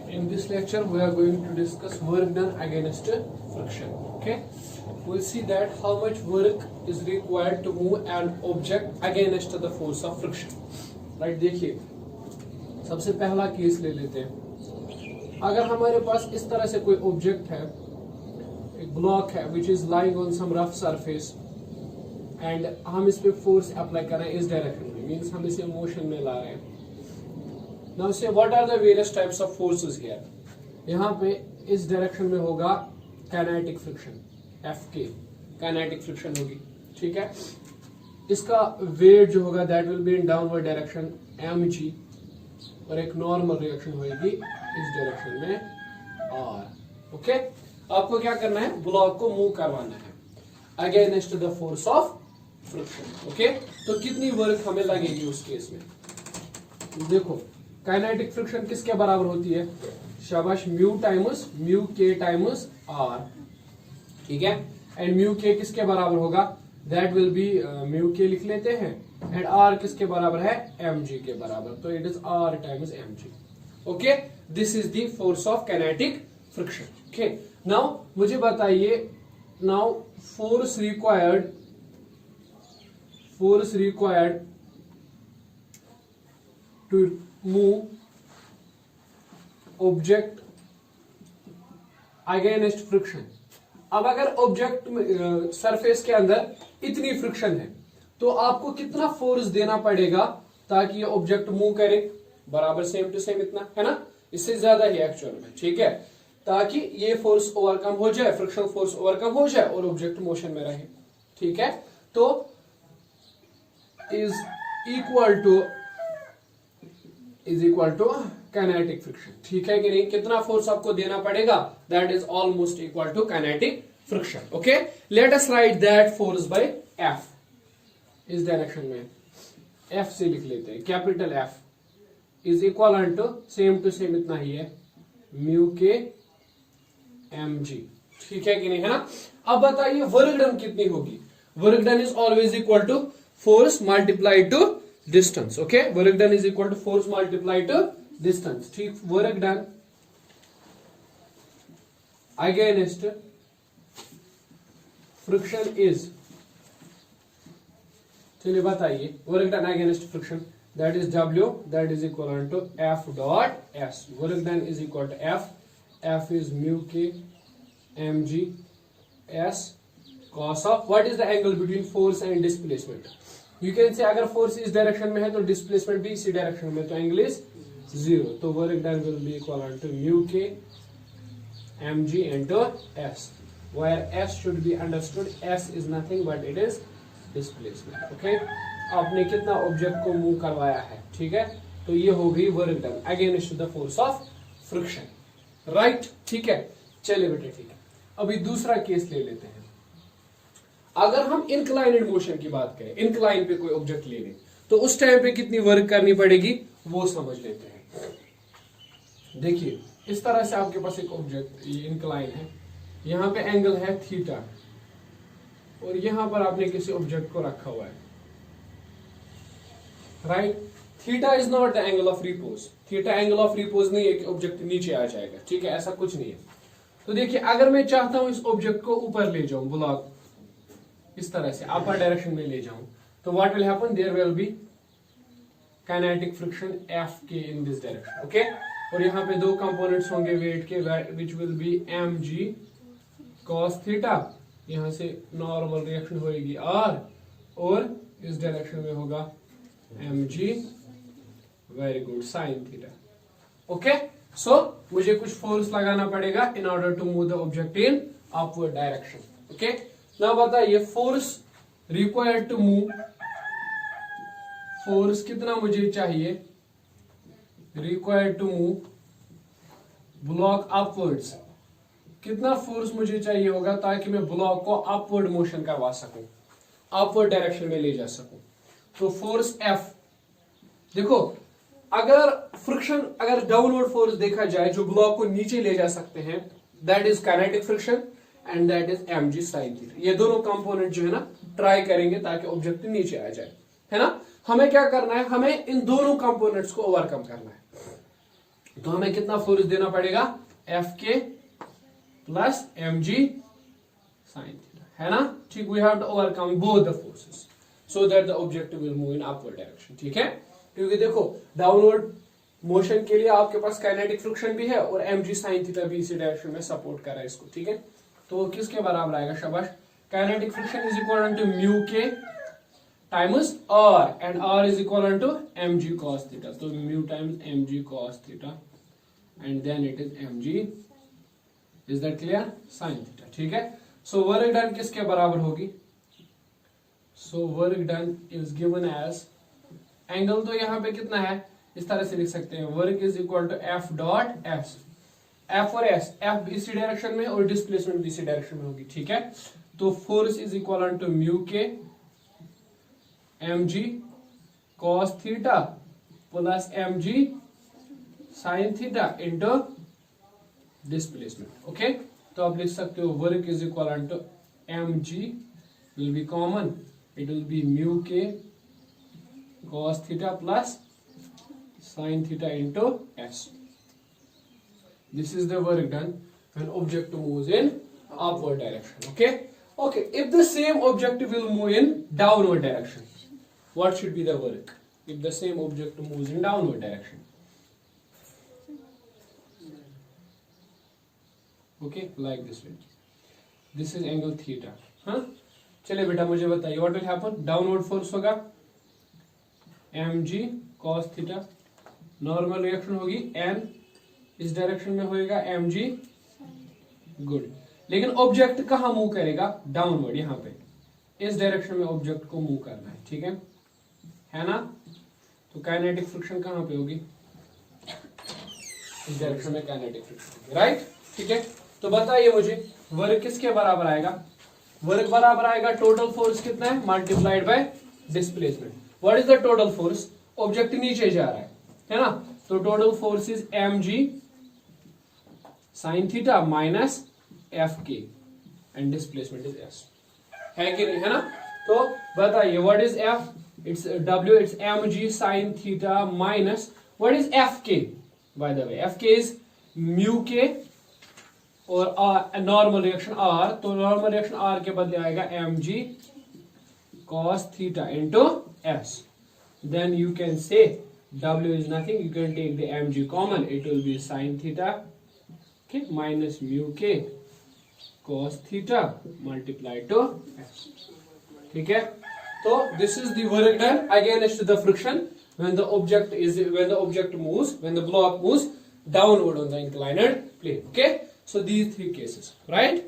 In this lecture, we are going to discuss work done against friction. Okay, we'll see that how much work is required to move an object against the force of friction. Right? देखिए, सबसे पहला case ले लेते हैं. अगर हमारे पास इस तरह से कोई ऑब्जेक्ट है, एक ब्लॉक है, which is lying on some rough surface, and हम इस पे फोर्स अप्लाई कर रहे हैं इस डायरेक्शन में, मीन्स हम इसे मोशन में ला रहे हैं. Now say what are the various types of forces here? यहाँ पे इस डायरेक्शन में होगा kinetic friction, Fk kinetic friction होगी. ठीक है, इसका वेट जो होगा that will be in downward direction mg, और एक नॉर्मल रिएक्शन होगी इस डायरेक्शन में r. ओके, आपको क्या करना है, ब्लॉक को मूव करवाना है against the force of friction. Okay, तो कितनी वर्क हमें लगेगी उस केस में? देखो, काइनेटिक फ्रिक्शन किसके बराबर होती है? शाबाश, mu times mu k times are. ठीक है, एंड म्यू के किसके बराबर होगा? दैट विल बी म्यू के लिख लेते हैं, एंड आर किसके बराबर है? एम जी के बराबर. तो it is R times M G. Okay, this is the force of kinetic friction. Okay, now मुझे बताइए, now force required to move object against friction. अब अगर ऑब्जेक्ट सरफेस के अंदर इतनी फ्रिक्शन है तो आपको कितना फोर्स देना पड़ेगा ताकि ये ऑब्जेक्ट मूव करे? बराबर सेम टू सेम इतना है ना, इससे ज्यादा ही एक्चुअल में. ठीक है, ताकि ये फोर्स ओवरकम हो जाए, फ्रिक्शन फोर्स ओवरकम हो जाए और ऑब्जेक्ट मोशन में रहे. ठीक है, तो is equal to kinetic friction. ठीक है कि नहीं? कितना फोर्स आपको देना पड़ेगा? That is almost equal to kinetic friction. Okay, let us write that force by f. इस डायरेक्शन में एफ से लिख लेते हैं, capital F is equal to to same इतना ही है, म्यू के एम जी. ठीक है कि नहीं? है ना. अब बताइए वर्क डन कितनी होगी? Work done is always equal to force multiplied to distance. Okay, work done is equal to force multiplied to distance. ठीक, work done against friction is, चलिए बताइए, work done against friction that is W, that is equal to F dot S. Work done is equal to F is mu k m g S cos of what is the angle between force and displacement. You can say अगर force इस direction में है तो displacement भी इसी direction में, तो angle is 0. तो work done will be equal to mu k m g into S, where S should be understood. S is nothing but it is displacement. Okay, आपने कितना ऑब्जेक्ट को मूव करवाया है. ठीक है, तो ये हो गई work done against the force of friction. Right, ठीक है. चलिए बेटे, ठीक है, अभी दूसरा केस ले लेते हैं. अगर हम इंक्लाइनेड मोशन की बात करें, इंक्लाइन पे कोई ऑब्जेक्ट ले लें, तो उस टाइम पे कितनी वर्क करनी पड़ेगी वो समझ लेते हैं. देखिए, इस तरह से आपके पास एक ऑब्जेक्ट ये इंक्लाइन है, यहां पे एंगल है थीटा, और यहां पर आपने किसी ऑब्जेक्ट को रखा हुआ है. Right, theta is not the angle of repose. Theta angle of repose नहीं है कि ऑब्जेक्ट नीचे आ जाएगा. ठीक है, ऐसा कुछ नहीं है. तो देखिए, अगर मैं चाहता हूं इस ऑब्जेक्ट को ऊपर ले जाऊं, ब्लॉक इस तरह से अपर डायरेक्शन में ले जाऊं, तो what will happen? There will be kinetic friction f k in this direction. Okay, और यहाँ पे दो कंपोनेंट्स होंगे वेट के, which will be m g cos theta. यहां से नॉर्मल रिएक्शन होगी आर, और इस डायरेक्शन में होगा m g, very good, sine theta. Okay, so मुझे कुछ फोर्स लगाना पड़ेगा in order to move the object in upward direction. Okay, ना बताइए, force required to move, force कितना मुझे चाहिए required to move block upwards. कितना फोर्स मुझे चाहिए होगा ताकि मैं ब्लॉक को अपवर्ड मोशन करवा सकूं, अपवर्ड डायरेक्शन में ले जा सकूं. तो फोर्स F. देखो, अगर फ्रिक्शन, अगर डाउनवर्ड फोर्स देखा जाए जो ब्लॉक को नीचे ले जा सकते हैं, that is kinetic friction and that is mg sin theta. ये दोनों कंपोनेंट जो है ना ट्राई करेंगे ताकि ऑब्जेक्ट नीचे आ जाए, है ना. हमें क्या करना है? हमें इन दोनों कंपोनेंट्स को ओवरकम करना है. तो हमें कितना फोर्स देना पड़ेगा, f k plus m g sine theta, है ना। ठीक, we have to overcome both the forces so that the object will move in upward direction. ठीक है, क्योंकि देखो डाउनवर्ड मोशन के लिए आपके पास काइनेटिक फ्रिक्शन भी है और एम जी साइन थीटा भी इसी डायरेक्शन में सपोर्ट कर रहा है इसको। ठीक है, तो किसके बराबर आएगा, शाबाश, kinetic friction is equal to mu k times R and R is equal to m g cos theta, तो mu times M g cos theta and then it is m g, is that clear, sine theta. ठीक है, so work done किसके बराबर होगी, so work done is given as, angle तो यहां पे कितना है, इस तरह से लिख सकते हैं, work is equal to f dot s, f और एस, एफ इसी डायरेक्शन में और डिस्प्लेसमेंट भी इसी डायरेक्शन में होगी। ठीक है, तो force is equal to mu k m g cos theta plus m g sine theta into displacement. Okay, तो आप लिख सकते हो work is equal to m g will be common, it will be mu k cos theta plus sin theta into s. This is the work done when object moves in upward direction. Okay, okay, if the same object will move in downward direction, what should be the work if the same object moves in downward direction? Okay, like this way, this is angle theta. हाँ, चलिए बेटा मुझे बताइए what will happen, downward force होगा m g cos theta, normal reaction होगी n इस direction में होएगा एम जी, गुड, लेकिन ऑब्जेक्ट कहां मूव करेगा, डाउनवर्ड, यहां पे इस डायरेक्शन में ऑब्जेक्ट को मूव करना है। ठीक है ना, तो काइनेटिक फ्रिक्शन कहां पे होगी, इस डायरेक्शन में काइनेटिक फ्रिक्शन होगी, राइट। ठीक है, तो बताइए मुझे वर्क किसके बराबर आएगा, वर्क बराबर आएगा टोटल फोर्स कितना है multiplied by displacement. What is the total force? Object नीचे जा रहा है ना, तो total force is m g sine theta minus f k and displacement is s, है कि नहीं, है ना। तो बताइए व्हाट इज एफ, इट्स डब्ल्यू, it's m g sine theta minus what is f k, by the way f k is mu k और normal reaction r, तो नॉर्मल रिएक्शन आर के बदले आएगा m g cos theta into s, then you can say w is nothing, you can take the mg common, it will be sin theta, okay, minus mu k cos theta multiplied to s. ठीक है, तो this is the work done against the friction when the object moves, when the block moves downward on the inclined plane. Okay, so these three cases, right?